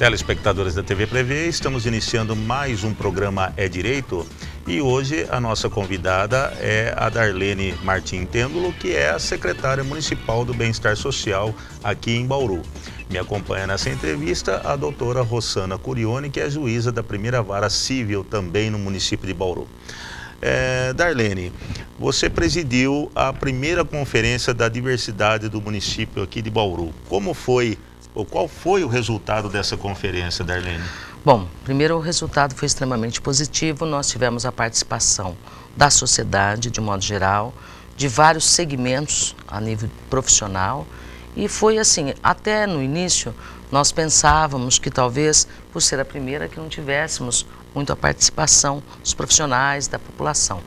Telespectadores da TV Prevê, estamos iniciando mais um programa É Direito e hoje a nossa convidada é a Darlene Martim Têndulo, que é a secretária municipal do Bem-Estar Social aqui em Bauru. Me acompanha nessa entrevista a doutora Rossana Curione, que é juíza da primeira vara civil também no município de Bauru. Darlene, você presidiu a primeira conferência da diversidade do município aqui de Bauru. Como foi, ou qual foi o resultado dessa conferência, Darlene? Bom, primeiro o resultado foi extremamente positivo. Nós tivemos a participação da sociedade, de modo geral, de vários segmentos a nível profissional. E foi assim, até no início, nós pensávamos que talvez, por ser a primeira, que não tivéssemos muito a participação dos profissionais, da população.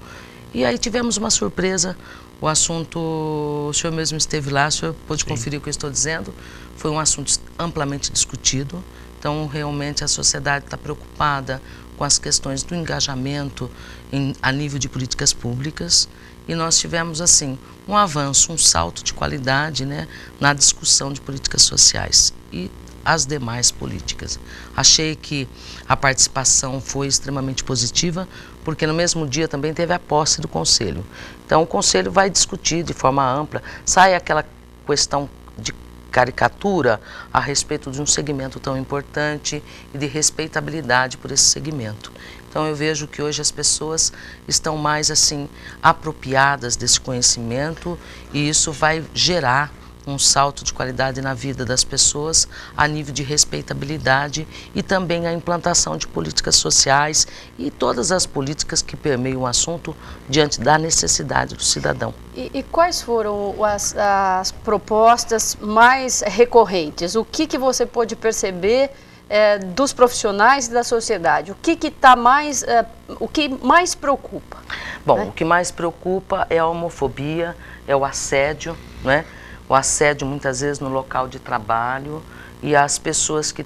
E aí tivemos uma surpresa, o assunto, o senhor mesmo esteve lá, o senhor pôde conferir o que eu estou dizendo, foi um assunto amplamente discutido. Então, realmente, a sociedade está preocupada com as questões do engajamento a nível de políticas públicas. E nós tivemos, assim, um avanço, um salto de qualidade, né, na discussão de políticas sociais e as demais políticas. Achei que a participação foi extremamente positiva, porque no mesmo dia também teve a posse do Conselho. Então, o Conselho vai discutir de forma ampla, sai aquela questão de caricatura a respeito de um segmento tão importante e de respeitabilidade por esse segmento. Então eu vejo que hoje as pessoas estão mais assim apropriadas desse conhecimento e isso vai gerar um salto de qualidade na vida das pessoas a nível de respeitabilidade e também a implantação de políticas sociais e todas as políticas que permeiam o assunto diante da necessidade do cidadão. E quais foram as propostas mais recorrentes? O que você pôde perceber dos profissionais e da sociedade? O que mais preocupa? Bom, o que mais preocupa é a homofobia, é o assédio, né? O assédio muitas vezes no local de trabalho e as pessoas que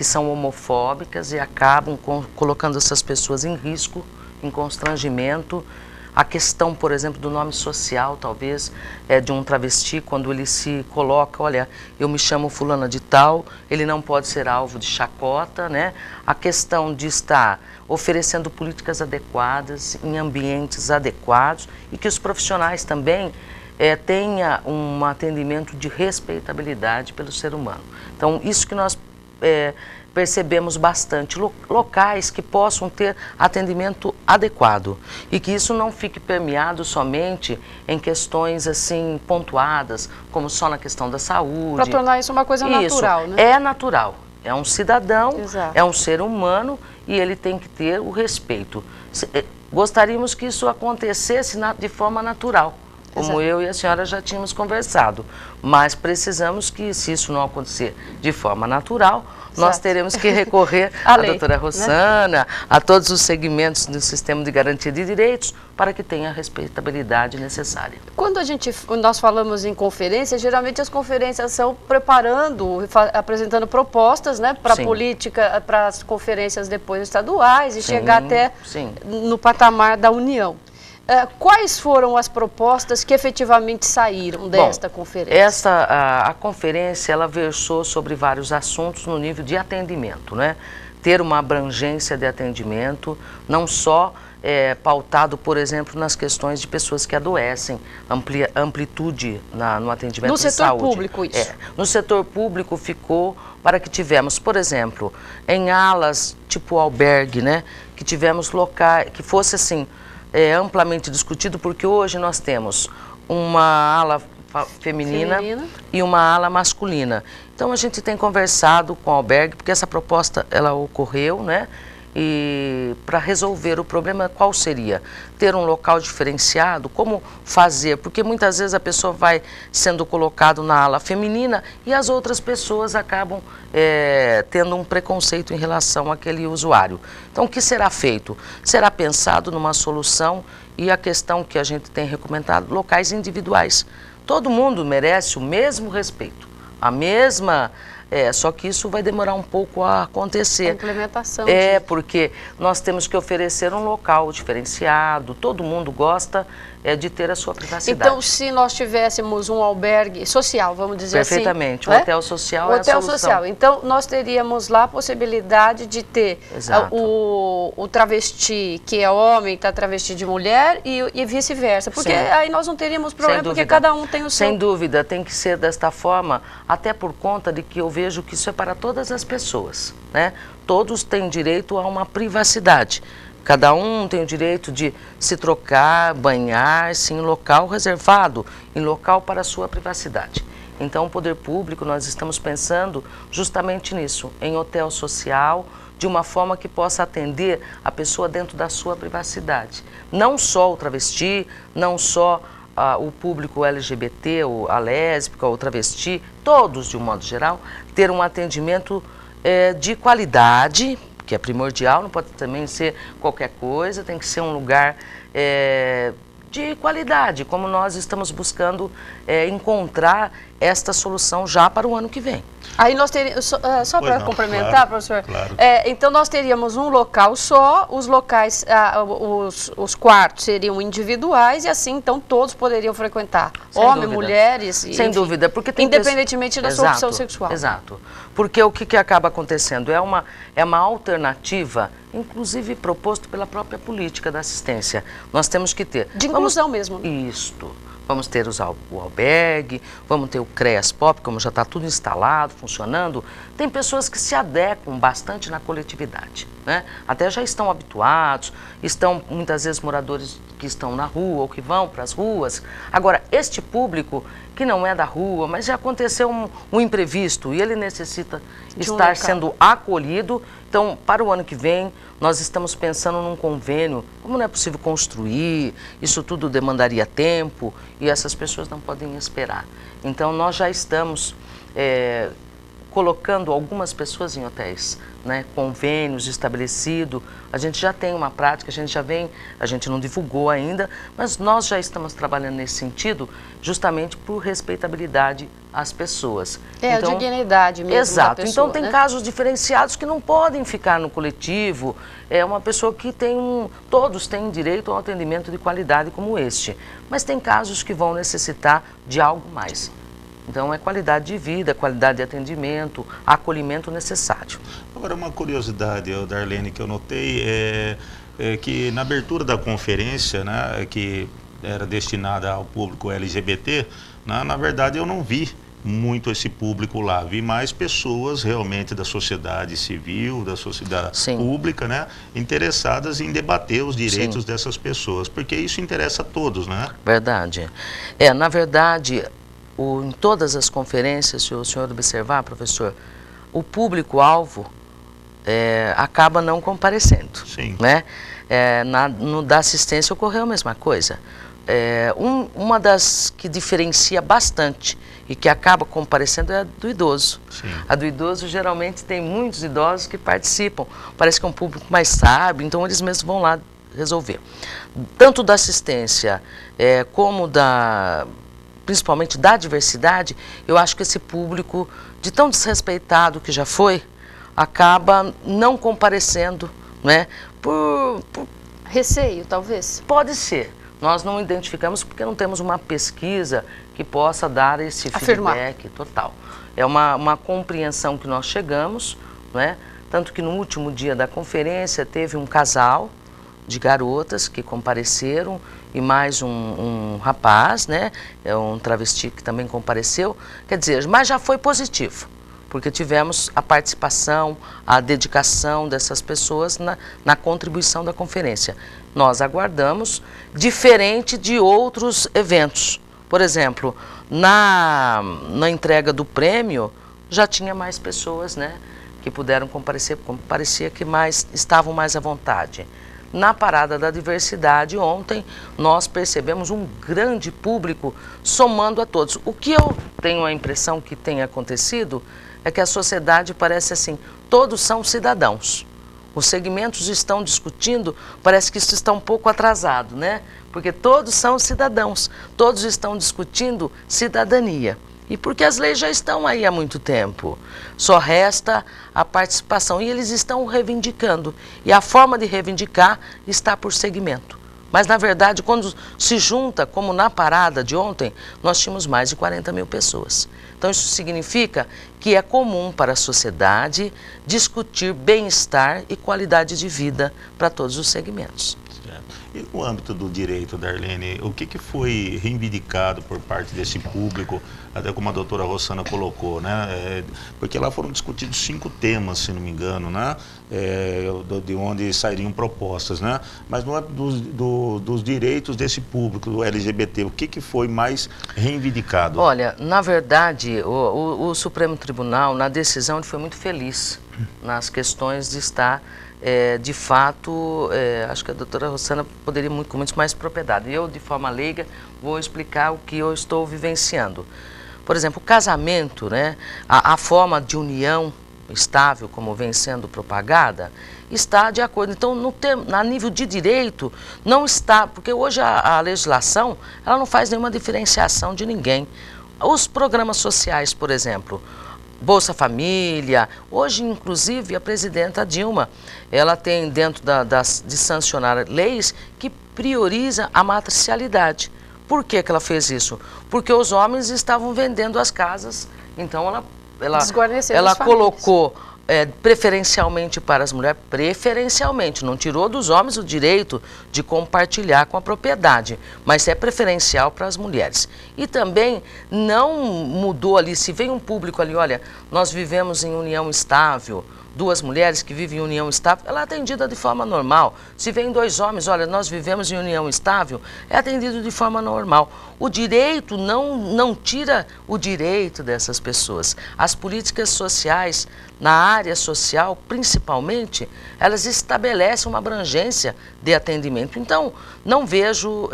são homofóbicas e acabam colocando essas pessoas em risco, em constrangimento. A questão, por exemplo, do nome social, talvez, de um travesti, quando ele se coloca, olha, eu me chamo fulana de tal, ele não pode ser alvo de chacota, né? A questão de estar oferecendo políticas adequadas, em ambientes adequados e que os profissionais também tenha um atendimento de respeitabilidade pelo ser humano. Então, isso que nós percebemos bastante, locais que possam ter atendimento adequado e que isso não fique permeado somente em questões assim pontuadas, como só na questão da saúde. Para tornar isso uma coisa natural, né? É natural, é um cidadão, exato, é um ser humano e ele tem que ter o respeito. Gostaríamos que isso acontecesse de forma natural, como exato, eu e a senhora já tínhamos conversado, mas precisamos que, se isso não acontecer de forma natural, exato, nós teremos que recorrer à doutora Rossana, né, a todos os segmentos do sistema de garantia de direitos, para que tenha a respeitabilidade necessária. Quando nós falamos em conferência, geralmente as conferências são apresentando propostas, né, para a política, para as conferências depois estaduais e chegar até no patamar da União. Quais foram as propostas que efetivamente saíram desta conferência? A conferência ela versou sobre vários assuntos no nível de atendimento, né? Ter uma abrangência de atendimento, não só pautado, por exemplo, nas questões de pessoas que adoecem, amplitude no atendimento de saúde. No setor público isso? No setor público ficou para que tivemos, por exemplo, em alas tipo albergue, né? Que tivemos locais, que fosse assim, amplamente discutido, porque hoje nós temos uma ala feminina e uma ala masculina. Então a gente tem conversado com o albergue, porque essa proposta ela ocorreu, né? E para resolver o problema, qual seria? Ter um local diferenciado, como fazer? Porque muitas vezes a pessoa vai sendo colocada na ala feminina e as outras pessoas acabam tendo um preconceito em relação àquele usuário. Então, o que será feito? Será pensado numa solução e a questão que a gente tem recomendado, locais individuais. Todo mundo merece o mesmo respeito, a mesma Só que isso vai demorar um pouco a acontecer. A implementação. Porque nós temos que oferecer um local diferenciado, todo mundo gosta de ter a sua privacidade. Então, se nós tivéssemos um albergue social, vamos dizer assim... Perfeitamente, o hotel social é a solução. Hotel social. Então, nós teríamos lá a possibilidade de ter o travesti que é homem, está travesti de mulher e vice-versa. Porque aí nós não teríamos problema, porque cada um tem o seu... Sem dúvida, tem que ser desta forma, até por conta de que eu vejo que isso é para todas as pessoas, né? Todos têm direito a uma privacidade. Cada um tem o direito de se trocar, banhar-se em local reservado, em local para a sua privacidade. Então, o poder público, nós estamos pensando justamente nisso, em hotel social, de uma forma que possa atender a pessoa dentro da sua privacidade. Não só o travesti, não só o público LGBT, ou a lésbica, ou o travesti, todos, de um modo geral, ter um atendimento de qualidade, que é primordial, não pode também ser qualquer coisa, tem que ser um lugar de qualidade, como nós estamos buscando encontrar esta solução já para o ano que vem. Aí nós teríamos, só para complementar, claro, professor, claro. Então nós teríamos um local só, os locais, os quartos seriam individuais e assim então todos poderiam frequentar, homens, mulheres, sem dúvida, porque tem independentemente da sua opção sexual. Exato, porque o que acaba acontecendo é uma alternativa, inclusive proposto pela própria política da assistência. Nós temos que ter... De inclusão mesmo. Isto. Vamos ter o albergue, vamos ter o CREAS Pop, como já está tudo instalado, funcionando. Tem pessoas que se adequam bastante na coletividade, né? Até já estão habituados, estão muitas vezes moradores que estão na rua ou que vão para as ruas. Agora, este público que não é da rua, mas já aconteceu um imprevisto e ele necessita estar sendo acolhido. Então, para o ano que vem, nós estamos pensando num convênio. Como não é possível construir, isso tudo demandaria tempo e essas pessoas não podem esperar. Então, nós já estamos colocando algumas pessoas em hotéis, né, convênios estabelecidos. A gente já tem uma prática, a gente não divulgou ainda, mas nós já estamos trabalhando nesse sentido, justamente por respeitabilidade às pessoas. Então, a dignidade mesmo. Exato. Da pessoa, então tem né? casos diferenciados que não podem ficar no coletivo. É uma pessoa que todos têm direito a um atendimento de qualidade como este, mas tem casos que vão necessitar de algo mais. Então, é qualidade de vida, qualidade de atendimento, acolhimento necessário. Agora, uma curiosidade, Darlene, que eu notei é que na abertura da conferência, né, que era destinada ao público LGBT, na verdade eu não vi muito esse público lá, vi mais pessoas realmente da sociedade civil, da sociedade pública, né, interessadas em debater os direitos dessas pessoas, porque isso interessa a todos, né? Verdade. Na verdade... em todas as conferências, se o senhor observar, professor, o público-alvo acaba não comparecendo. Sim. Né? No da assistência ocorreu a mesma coisa. Uma das que diferencia bastante e que acaba comparecendo é a do idoso. Sim. A do idoso geralmente tem muitos idosos que participam. Parece que é um público mais sábio, então eles mesmos vão lá resolver. Tanto da assistência como principalmente da diversidade, eu acho que esse público, de tão desrespeitado que já foi, acaba não comparecendo, né? Por receio, talvez? Pode ser. Nós não identificamos porque não temos uma pesquisa que possa dar esse feedback total. É uma compreensão que nós chegamos, né? Tanto que no último dia da conferência teve um casal de garotas que compareceram e mais um rapaz, né, um travesti que também compareceu, quer dizer, mas já foi positivo, porque tivemos a participação, a dedicação dessas pessoas na contribuição da conferência. Nós aguardamos, diferente de outros eventos. Por exemplo, na entrega do prêmio, já tinha mais pessoas, né, que puderam comparecer, como parecia que estavam mais à vontade. Na Parada da Diversidade, ontem, nós percebemos um grande público somando a todos. O que eu tenho a impressão que tem acontecido é que a sociedade parece assim, todos são cidadãos. Os segmentos estão discutindo, parece que isso está um pouco atrasado, né? Porque todos são cidadãos, todos estão discutindo cidadania. E porque as leis já estão aí há muito tempo. Só resta a participação. E eles estão reivindicando. E a forma de reivindicar está por segmento. Mas, na verdade, quando se junta, como na parada de ontem, nós tínhamos mais de 40 mil pessoas. Então, isso significa que é comum para a sociedade discutir bem-estar e qualidade de vida para todos os segmentos. E no âmbito do direito, Darlene, o que foi reivindicado por parte desse público, até como a doutora Rossana colocou, né? Porque lá foram discutidos 5 temas, se não me engano, né? De onde sairiam propostas, né? Mas no âmbito dos direitos desse público, do LGBT, o que foi mais reivindicado? Olha, na verdade, o Supremo Tribunal, na decisão, ele foi muito feliz nas questões de estar... de fato, acho que a doutora Rossana poderia com muito mais propriedade. Eu, de forma leiga, vou explicar o que eu estou vivenciando. Por exemplo, o casamento, né, a forma de união estável, como vem sendo propagada, está de acordo. Então, a nível de direito, não está, porque hoje a legislação, ela não faz nenhuma diferenciação de ninguém. Os programas sociais, por exemplo, Bolsa Família, hoje inclusive a presidenta Dilma, ela tem dentro de sancionar leis que prioriza a matricialidade. Por que ela fez isso? Porque os homens estavam vendendo as casas, então ela colocou preferencialmente para as mulheres, preferencialmente, não tirou dos homens o direito de compartilhar com a propriedade, mas é preferencial para as mulheres. E também não mudou ali, se vem um público ali, olha, nós vivemos em união estável, 2 mulheres que vivem em união estável, ela é atendida de forma normal. Se vem 2 homens, olha, nós vivemos em união estável, é atendido de forma normal. O direito não tira o direito dessas pessoas. As políticas sociais, na área social, principalmente, elas estabelecem uma abrangência de atendimento. Então, não vejo,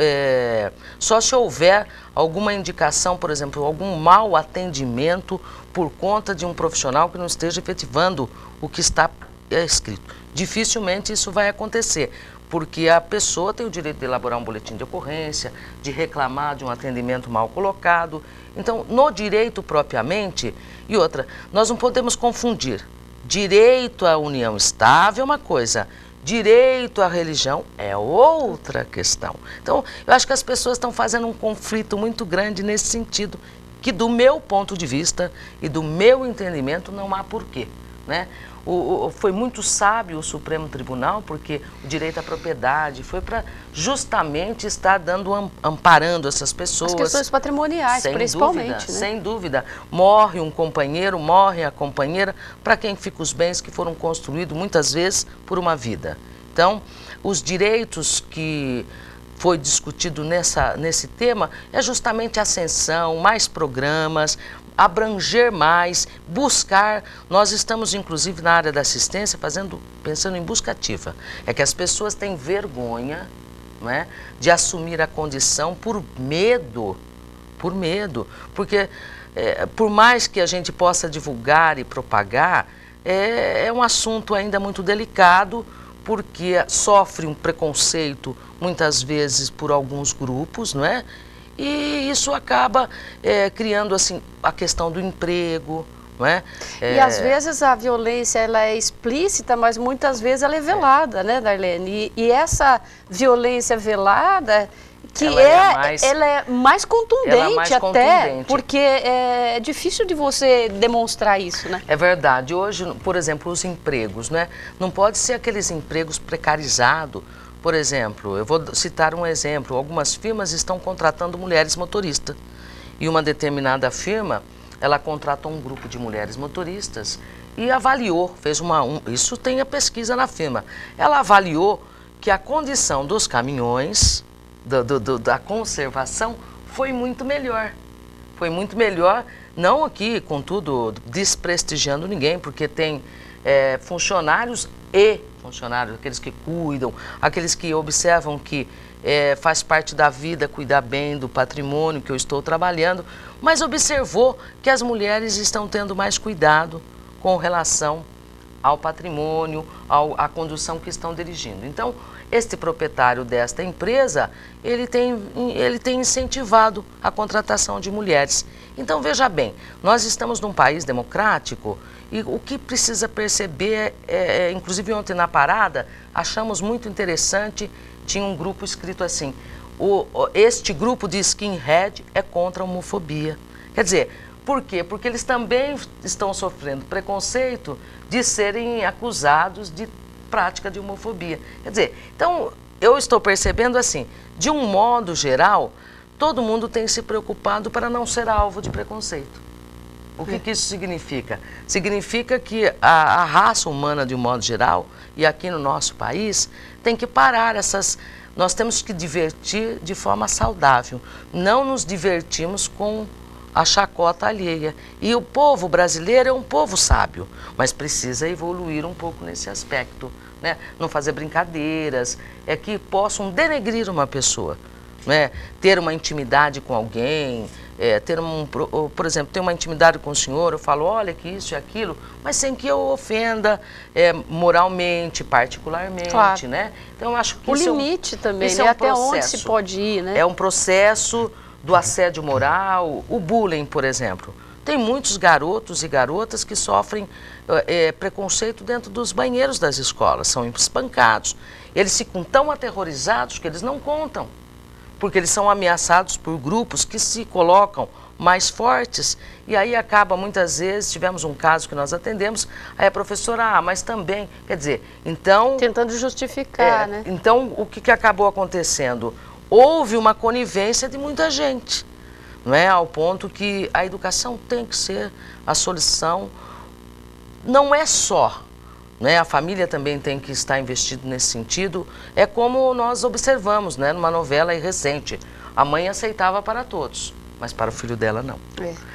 só se houver alguma indicação, por exemplo, algum mau atendimento por conta de um profissional que não esteja efetivando o que está escrito. Dificilmente isso vai acontecer, porque a pessoa tem o direito de elaborar um boletim de ocorrência, de reclamar de um atendimento mal colocado. Então, no direito propriamente, e outra, nós não podemos confundir. Direito à união estável é uma coisa, direito à religião é outra questão. Então, eu acho que as pessoas estão fazendo um conflito muito grande nesse sentido, que do meu ponto de vista e do meu entendimento não há porquê, né? Foi muito sábio o Supremo Tribunal, porque o direito à propriedade foi para justamente estar amparando essas pessoas. As questões patrimoniais, principalmente. Dúvida, né? Sem dúvida. Morre um companheiro, morre a companheira, para quem ficam os bens que foram construídos muitas vezes por uma vida. Então, os direitos que foi discutido nesse tema é justamente a ascensão, mais programas, abranger mais, buscar. Nós estamos, inclusive, na área da assistência, pensando em busca ativa. É que as pessoas têm vergonha, não é, de assumir a condição por medo, porque por mais que a gente possa divulgar e propagar, é um assunto ainda muito delicado, porque sofre um preconceito, muitas vezes, por alguns grupos, não é? E isso acaba criando assim, a questão do emprego, não é? E às vezes a violência ela é explícita, mas muitas vezes ela é velada, né, Darlene? E essa violência velada, que ela é mais contundente até, porque é difícil de você demonstrar isso, né? É verdade. Hoje, por exemplo, os empregos, né? Não pode ser aqueles empregos precarizados. Por exemplo, eu vou citar um exemplo, algumas firmas estão contratando mulheres motoristas e uma determinada firma, ela contratou um grupo de mulheres motoristas e avaliou, isso tem a pesquisa na firma, ela avaliou que a condição dos caminhões, da conservação, foi muito melhor, não aqui, contudo, desprestigiando ninguém, porque tem funcionários, aqueles que cuidam, aqueles que observam que faz parte da vida cuidar bem do patrimônio que eu estou trabalhando, mas observou que as mulheres estão tendo mais cuidado com relação ao patrimônio, à condução que estão dirigindo. Então, este proprietário desta empresa, ele tem incentivado a contratação de mulheres. Então, veja bem, nós estamos num país democrático e o que precisa perceber, inclusive ontem na parada, achamos muito interessante, tinha um grupo escrito assim, este grupo de skinhead é contra a homofobia. Quer dizer, por quê? Porque eles também estão sofrendo preconceito de serem acusados de prática de homofobia. Quer dizer, então eu estou percebendo assim, de um modo geral, todo mundo tem se preocupado para não ser alvo de preconceito. O que isso significa? Significa que a raça humana, de um modo geral, e aqui no nosso país, tem que parar essas... Nós temos que divertir de forma saudável. Não nos divertimos com a chacota alheia. E o povo brasileiro é um povo sábio, mas precisa evoluir um pouco nesse aspecto, né? Não fazer brincadeiras, que possam denegrir uma pessoa, né? Ter uma intimidade com alguém, por exemplo, ter uma intimidade com o senhor, eu falo, olha que isso e aquilo, mas sem que eu ofenda moralmente, particularmente, claro, né? Então eu acho que o limite também, né? Até onde se pode ir, né? É um processo do assédio moral, o bullying, por exemplo. Tem muitos garotos e garotas que sofrem preconceito dentro dos banheiros das escolas, são espancados. Eles ficam tão aterrorizados que eles não contam, porque eles são ameaçados por grupos que se colocam mais fortes, e aí acaba muitas vezes, tivemos um caso que nós atendemos, aí a professora, mas também, quer dizer, então... Tentando justificar, né? Então, o que acabou acontecendo? Houve uma conivência de muita gente, não é? Ao ponto que a educação tem que ser a solução, não é só, né? A família também tem que estar investida nesse sentido, é como nós observamos, né? Numa novela aí recente, a mãe aceitava para todos, mas para o filho dela não.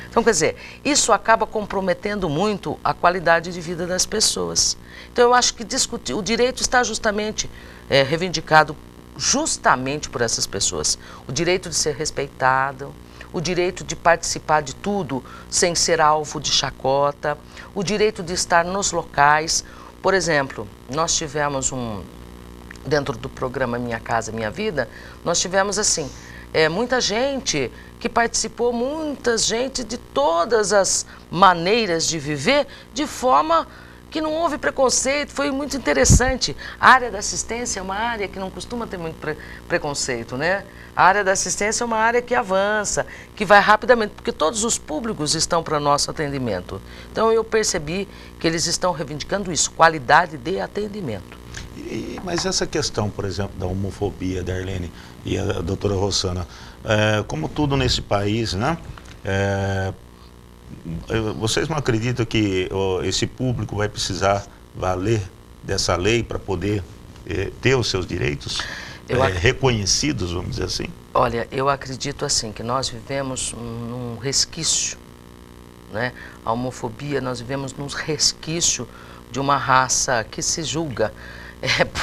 Então, quer dizer, isso acaba comprometendo muito a qualidade de vida das pessoas. Então, eu acho que discutir, o direito está justamente reivindicado justamente por essas pessoas. O direito de ser respeitado, o direito de participar de tudo sem ser alvo de chacota, o direito de estar nos locais. Por exemplo, nós tivemos dentro do programa Minha Casa Minha Vida, nós tivemos assim, muita gente que participou, muita gente de todas as maneiras de viver, de forma que não houve preconceito, foi muito interessante. A área da assistência é uma área que não costuma ter muito preconceito, né? A área da assistência é uma área que avança, que vai rapidamente, porque todos os públicos estão para nosso atendimento. Então eu percebi que eles estão reivindicando isso, qualidade de atendimento. Mas essa questão, por exemplo, da homofobia, da Darlene e a doutora Rossana, como tudo nesse país, né? Vocês não acreditam que esse público vai precisar valer dessa lei para poder ter os seus direitos reconhecidos, vamos dizer assim? Olha, eu acredito assim, que nós vivemos num resquício, né? A homofobia, nós vivemos num resquício de uma raça que se julga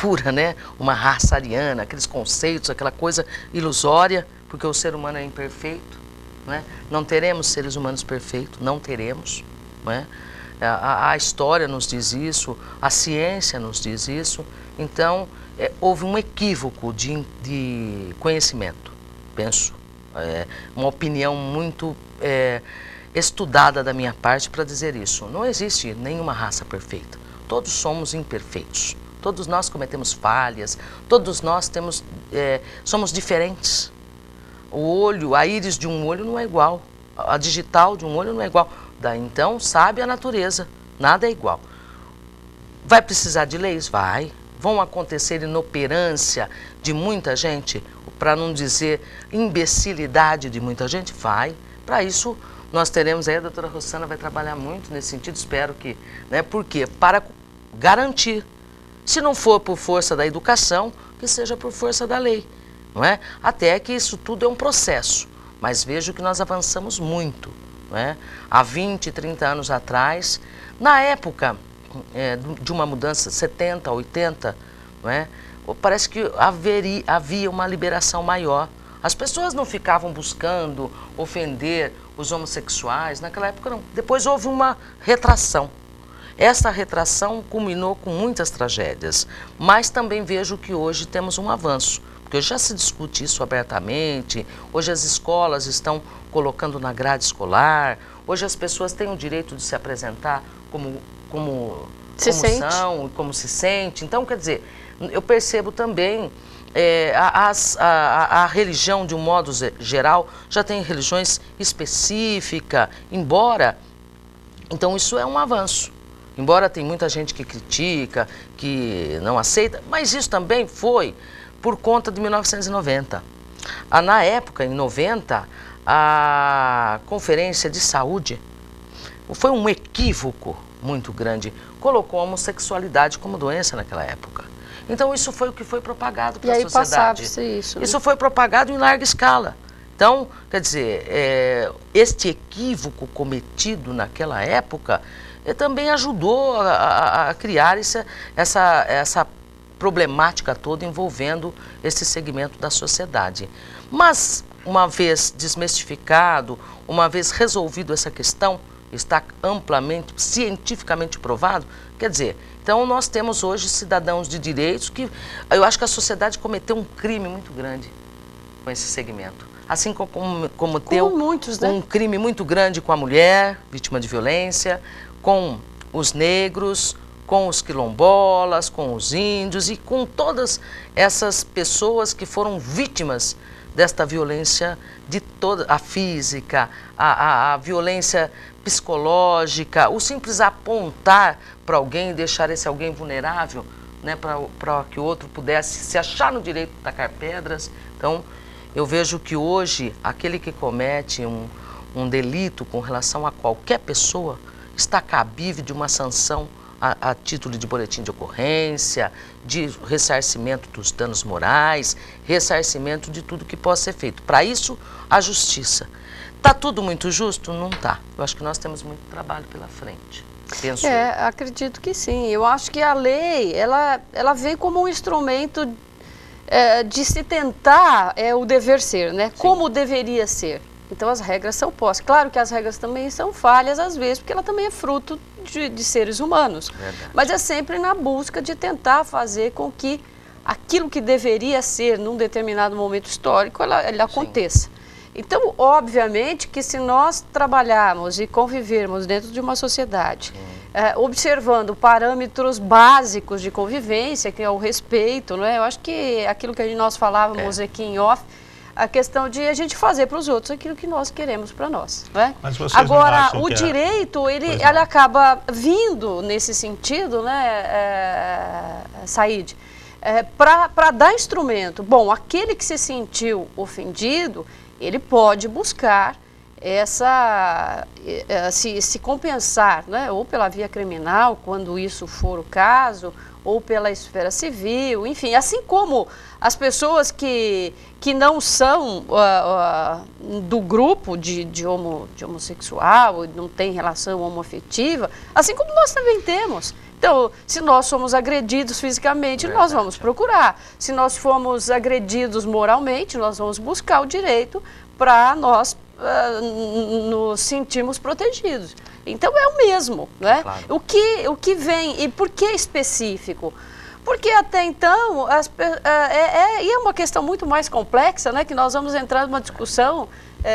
pura, né? Uma raça ariana, aqueles conceitos, aquela coisa ilusória, porque o ser humano é imperfeito. Né? Não teremos seres humanos perfeitos, não teremos. Né? A história nos diz isso, a ciência nos diz isso. Então, houve um equívoco de conhecimento, penso. Uma opinião muito estudada da minha parte para dizer isso. Não existe nenhuma raça perfeita. Todos somos imperfeitos. Todos nós cometemos falhas. Todos nós somos diferentes. O olho, a íris de um olho não é igual, a digital de um olho não é igual. Daí então, sabe a natureza, nada é igual. Vai precisar de leis? Vai. Vão acontecer inoperância de muita gente, para não dizer imbecilidade de muita gente? Vai. Para isso, nós teremos aí, a doutora Rossana vai trabalhar muito nesse sentido, espero que, né? Por quê? Para garantir, se não for por força da educação, que seja por força da lei. Não é? Até que isso tudo é um processo, mas vejo que nós avançamos muito. Não é? Há 20, 30 anos atrás, na época de uma mudança, 70, 80, não é? Parece que havia uma liberação maior. As pessoas não ficavam buscando ofender os homossexuais, naquela época não. Depois houve uma retração. essa retração culminou com muitas tragédias, mas também vejo que hoje temos um avanço, porque já se discute isso abertamente, hoje as escolas estão colocando na grade escolar, hoje as pessoas têm o direito de se apresentar como são e como se sente. Então, quer dizer, eu percebo também a religião, de um modo geral, já tem religiões específicas, embora... Então, isso é um avanço. Embora tem muita gente que critica, que não aceita, mas isso também foi por conta de 1990. Na época, em 90, a Conferência de Saúde foi um equívoco muito grande. Colocou a homossexualidade como doença naquela época. Então, isso foi o que foi propagado para a sociedade. Isso, né? Isso foi propagado em larga escala. Então, quer dizer, este equívoco cometido naquela época também ajudou a criar essa problemática toda envolvendo esse segmento da sociedade. Mas, uma vez desmistificado, uma vez resolvido essa questão, está amplamente, cientificamente provado, quer dizer, então nós temos hoje cidadãos de direitos que eu acho que a sociedade cometeu um crime muito grande com esse segmento. Assim como teu muitos, né? Um crime muito grande com a mulher, vítima de violência, com os negros, com os quilombolas, com os índios e com todas essas pessoas que foram vítimas desta violência, de toda a física, a violência psicológica, o simples apontar para alguém e deixar esse alguém vulnerável, né, para que o outro pudesse se achar no direito de tacar pedras. Então, eu vejo que hoje, aquele que comete um delito com relação a qualquer pessoa, está cabível de uma sanção a título de boletim de ocorrência, de ressarcimento dos danos morais, ressarcimento de tudo que possa ser feito. Para isso, a justiça. Está tudo muito justo? Não está. Eu acho que nós temos muito trabalho pela frente. Penso eu. Acredito que sim. Eu acho que a lei, ela vem como um instrumento de se tentar o dever ser, né? Sim. Como deveria ser. Então as regras são postas. Claro que as regras também são falhas às vezes, porque ela também é fruto de seres humanos. Verdade. Mas é sempre na busca de tentar fazer com que aquilo que deveria ser num determinado momento histórico, ele aconteça. Então, obviamente que se nós trabalharmos e convivermos dentro de uma sociedade, observando parâmetros básicos de convivência, que é o respeito, não é? Eu acho que aquilo que nós falávamos aqui em off, a questão de a gente fazer para os outros aquilo que nós queremos para nós, não é? Mas vocês agora, o direito, ele acaba vindo nesse sentido, né, Said, para dar instrumento. Bom, aquele que se sentiu ofendido, ele pode buscar se compensar, né, ou pela via criminal, quando isso for o caso, ou pela esfera civil, enfim, assim como as pessoas que não são do grupo de homossexual, não tem relação homoafetiva, assim como nós também temos. Então, se nós somos agredidos fisicamente, nós vamos procurar. Se nós formos agredidos moralmente, nós vamos buscar o direito para nós nos sentirmos protegidos. Então, é o mesmo, né? Claro. O que vem, e por que específico? Porque até então, é uma questão muito mais complexa, né? Que nós vamos entrar numa discussão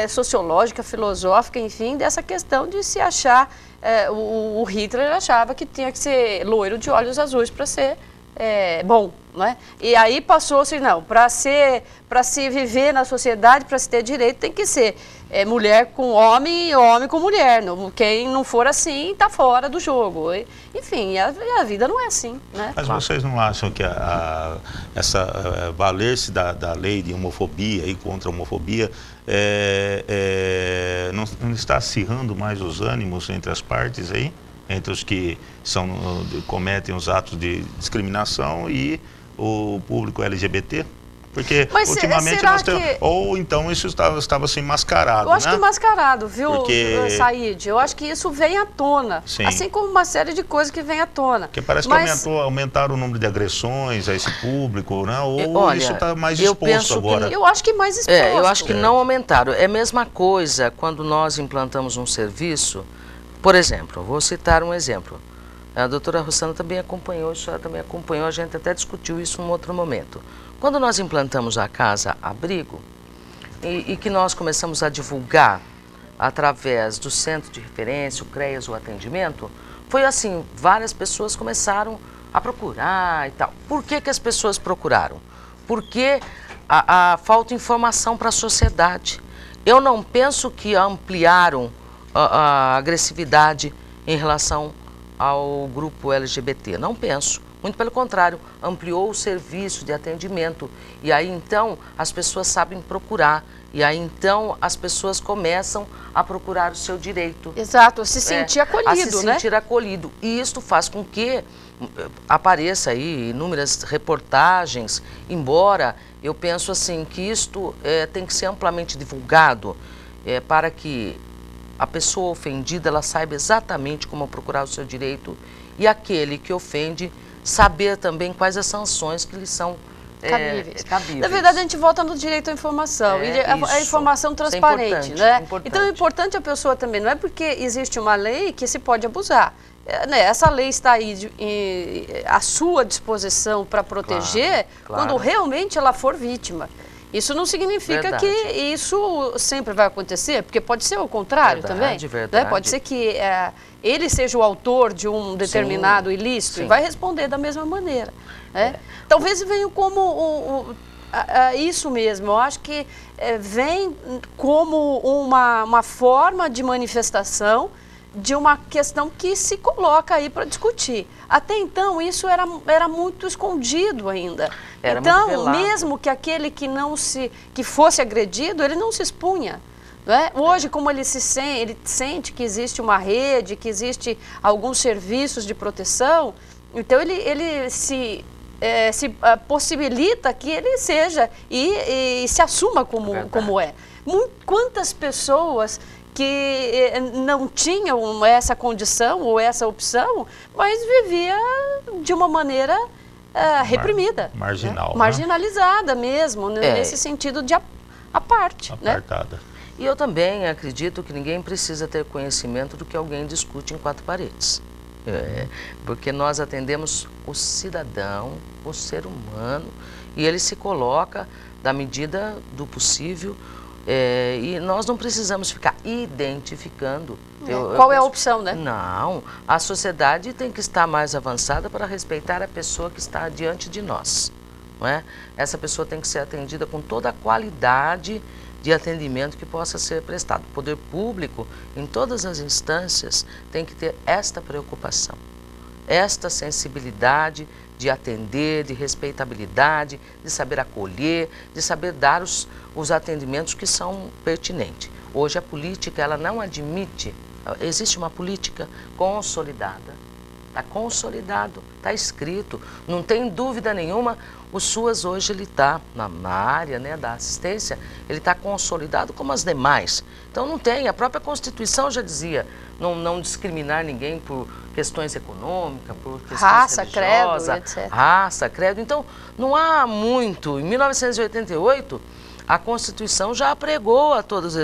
sociológica, filosófica, enfim, dessa questão de se achar... o Hitler achava que tinha que ser loiro de olhos azuis para ser bom, né? E aí passou-se, não, para se viver na sociedade, para se ter direito, tem que ser mulher com homem e homem com mulher. Quem não for assim, está fora do jogo. Enfim, a vida não é assim, né? Mas vocês não acham que valer-se da lei de homofobia e contra a homofobia não está acirrando mais os ânimos entre as partes aí? Entre os que cometem os atos de discriminação e o público LGBT? Porque ultimamente nós temos... Ou então isso estava assim mascarado, Eu acho que mascarado, viu, Said? Eu acho que isso vem à tona. Sim. Assim como uma série de coisas que vem à tona. Porque parece que aumentaram o número de agressões a esse público, né? Ou isso está mais exposto agora? Eu acho que mais exposto. Eu acho que não aumentaram. É a mesma coisa quando nós implantamos um serviço. Por exemplo, vou citar um exemplo. A doutora Rossana também acompanhou, a senhora também acompanhou, a gente até discutiu isso em um outro momento. Quando nós implantamos a Casa Abrigo e que nós começamos a divulgar através do centro de referência, o CREAS, o atendimento, foi assim, várias pessoas começaram a procurar e tal. Por que as pessoas procuraram? Porque falta informação para a sociedade. Eu não penso que ampliaram a agressividade em relação ao grupo LGBT, não penso. Muito pelo contrário, ampliou o serviço de atendimento e aí então as pessoas sabem procurar e aí então as pessoas começam a procurar o seu direito. Exato, a se sentir acolhido, a se né? sentir acolhido. E isto faz com que apareça aí inúmeras reportagens, embora eu penso assim que isto tem que ser amplamente divulgado para que a pessoa ofendida ela saiba exatamente como procurar o seu direito e aquele que ofende saber também quais as sanções que lhe são cabíveis. Na verdade, a gente volta no direito à informação, e a informação transparente, né? Então é importante a pessoa também, não é porque existe uma lei que se pode abusar. Essa lei está aí à sua disposição para proteger quando realmente ela for vítima. Isso não significa que isso sempre vai acontecer, porque pode ser o contrário também. Né? Pode ser que ele seja o autor de um determinado ilícito e vai responder da mesma maneira. Né? Talvez venha como isso mesmo, eu acho que vem como uma forma de manifestação de uma questão que se coloca aí para discutir. Até então, isso era muito escondido ainda. Então, mesmo que aquele que fosse agredido, ele não se expunha. Não é? Hoje, como ele sente que existe uma rede, que existe alguns serviços de proteção, então ele se possibilita que ele seja e se assuma como é. Quantas pessoas que não tinham essa condição ou essa opção, mas vivia de uma maneira reprimida. Marginal. Né? Marginalizada mesmo, nesse sentido de aparte. Apartada. Né? E eu também acredito que ninguém precisa ter conhecimento do que alguém discute em quatro paredes. Porque nós atendemos o cidadão, o ser humano, e ele se coloca da medida do possível. E nós não precisamos ficar identificando. Qual é a opção, né? Não, a sociedade tem que estar mais avançada para respeitar a pessoa que está diante de nós. Não é? Essa pessoa tem que ser atendida com toda a qualidade de atendimento que possa ser prestado. O poder público, em todas as instâncias, tem que ter esta preocupação, esta sensibilidade de atender, de respeitabilidade, de saber acolher, de saber dar os atendimentos que são pertinentes. Hoje a política ela não admite, existe uma política consolidada, está consolidado, está escrito, não tem dúvida nenhuma, o SUAS hoje ele está na área da assistência, ele está consolidado como as demais. Então não tem, a própria Constituição já dizia, não discriminar ninguém por questões econômicas, por questões raça, credo, etc. Raça, credo. Então não há muito. Em 1988, a Constituição já apregou a todas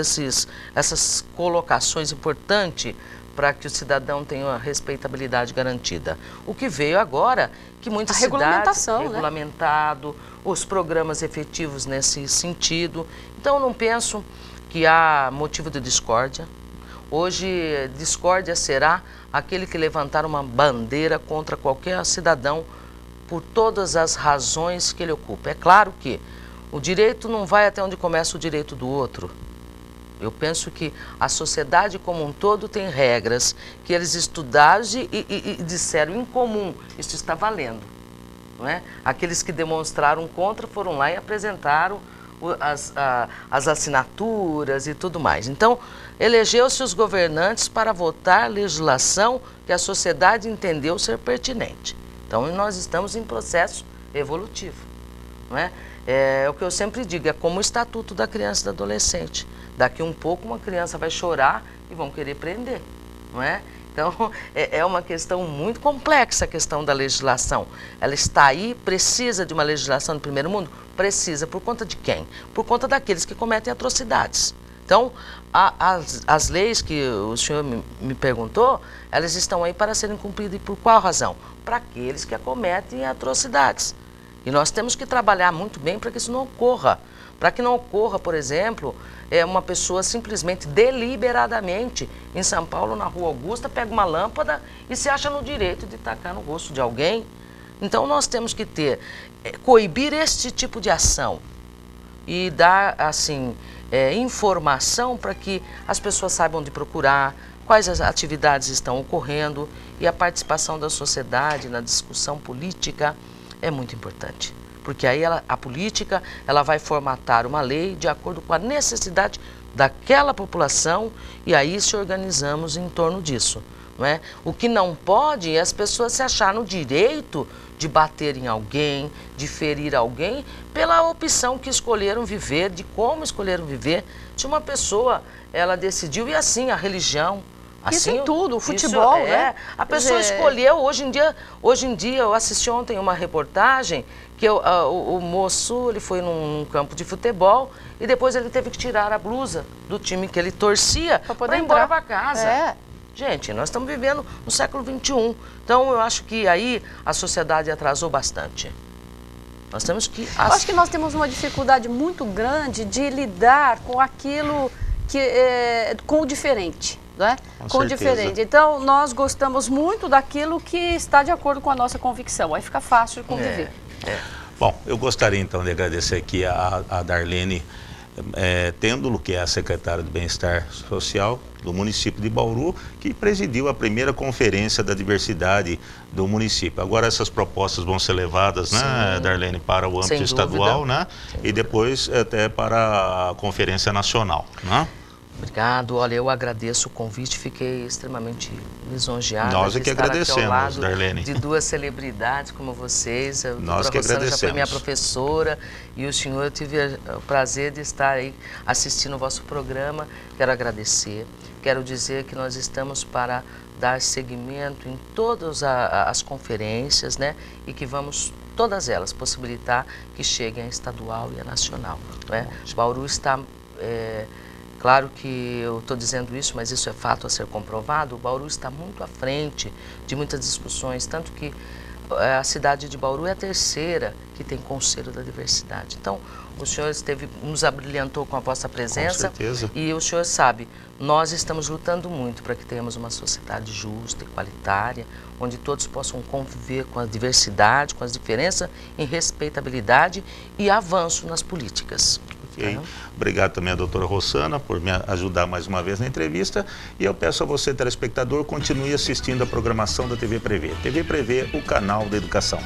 essas colocações importantes para que o cidadão tenha a respeitabilidade garantida. O que veio agora, que muitas cidades regulamentado, os programas efetivos nesse sentido. Então eu não penso que há motivo de discórdia. Hoje, discórdia será aquele que levantar uma bandeira contra qualquer cidadão por todas as razões que ele ocupa. É claro que o direito não vai até onde começa o direito do outro. Eu penso que a sociedade como um todo tem regras que eles estudaram e disseram em comum, isso está valendo. Não é? Aqueles que demonstraram contra foram lá e apresentaram as assinaturas e tudo mais. Então, elegeu-se os governantes para votar legislação que a sociedade entendeu ser pertinente. Então, nós estamos em processo evolutivo. Não é? O que eu sempre digo, é como o Estatuto da Criança e do Adolescente. Daqui um pouco uma criança vai chorar e vão querer prender, não é? Então, é uma questão muito complexa a questão da legislação. Ela está aí, precisa de uma legislação do primeiro mundo? Precisa. Por conta de quem? Por conta daqueles que cometem atrocidades. Então, as leis que o senhor me perguntou, elas estão aí para serem cumpridas. E por qual razão? Para aqueles que acometem atrocidades. E nós temos que trabalhar muito bem para que isso não ocorra. Para que não ocorra, por exemplo, uma pessoa simplesmente, deliberadamente, em São Paulo, na Rua Augusta, pega uma lâmpada e se acha no direito de tacar no rosto de alguém. Então nós temos que coibir este tipo de ação e dar, assim, informação para que as pessoas saibam de procurar, quais as atividades estão ocorrendo, e a participação da sociedade na discussão política é muito importante. Porque aí a política ela vai formatar uma lei de acordo com a necessidade daquela população e aí se organizamos em torno disso. Não é? O que não pode é as pessoas se achar no direito de bater em alguém, de ferir alguém, pela opção que escolheram viver, de como escolheram viver. Se uma pessoa ela decidiu, e assim, a religião... Isso assim, em tudo, o futebol, né? A pessoa escolheu, hoje em dia, eu assisti ontem uma reportagem que o moço ele foi num campo de futebol e depois ele teve que tirar a blusa do time que ele torcia para ir embora para casa. Gente, nós estamos vivendo no século XXI, então eu acho que aí a sociedade atrasou bastante. Nós temos que... Eu acho que nós temos uma dificuldade muito grande de lidar com aquilo com o diferente. Né? Com o diferente. Então, nós gostamos muito daquilo que está de acordo com a nossa convicção. Aí fica fácil de conviver. Bom, eu gostaria então de agradecer aqui a Darlene Têndulo, que é a secretária do Bem-Estar Social do município de Bauru, que presidiu a primeira conferência da diversidade do município. Agora essas propostas vão ser levadas, né, Darlene, para o âmbito estadual, né, e depois até para a Conferência Nacional, né? Obrigado, olha, eu agradeço o convite, fiquei extremamente lisonjeada. Nós é que agradecemos, Darlene. De duas celebridades como vocês. Nós que agradecemos. Já foi minha professora e o senhor, eu tive o prazer de estar aí assistindo o vosso programa. Quero agradecer, quero dizer que nós estamos para dar seguimento em todas as conferências, né, e que vamos, todas elas, possibilitar que cheguem a estadual e a nacional. Né? Bauru está... Claro que eu estou dizendo isso, mas isso é fato a ser comprovado. O Bauru está muito à frente de muitas discussões, tanto que a cidade de Bauru é a terceira que tem Conselho da Diversidade. Então, o senhor nos abrilhantou com a vossa presença. Com certeza. E o senhor sabe, nós estamos lutando muito para que tenhamos uma sociedade justa, igualitária, onde todos possam conviver com a diversidade, com as diferenças, em respeitabilidade e avanço nas políticas. Okay. Obrigado também à doutora Rossana por me ajudar mais uma vez na entrevista. E eu peço a você, telespectador, continue assistindo a programação da TV Prevê. TV Prevê, o canal da educação.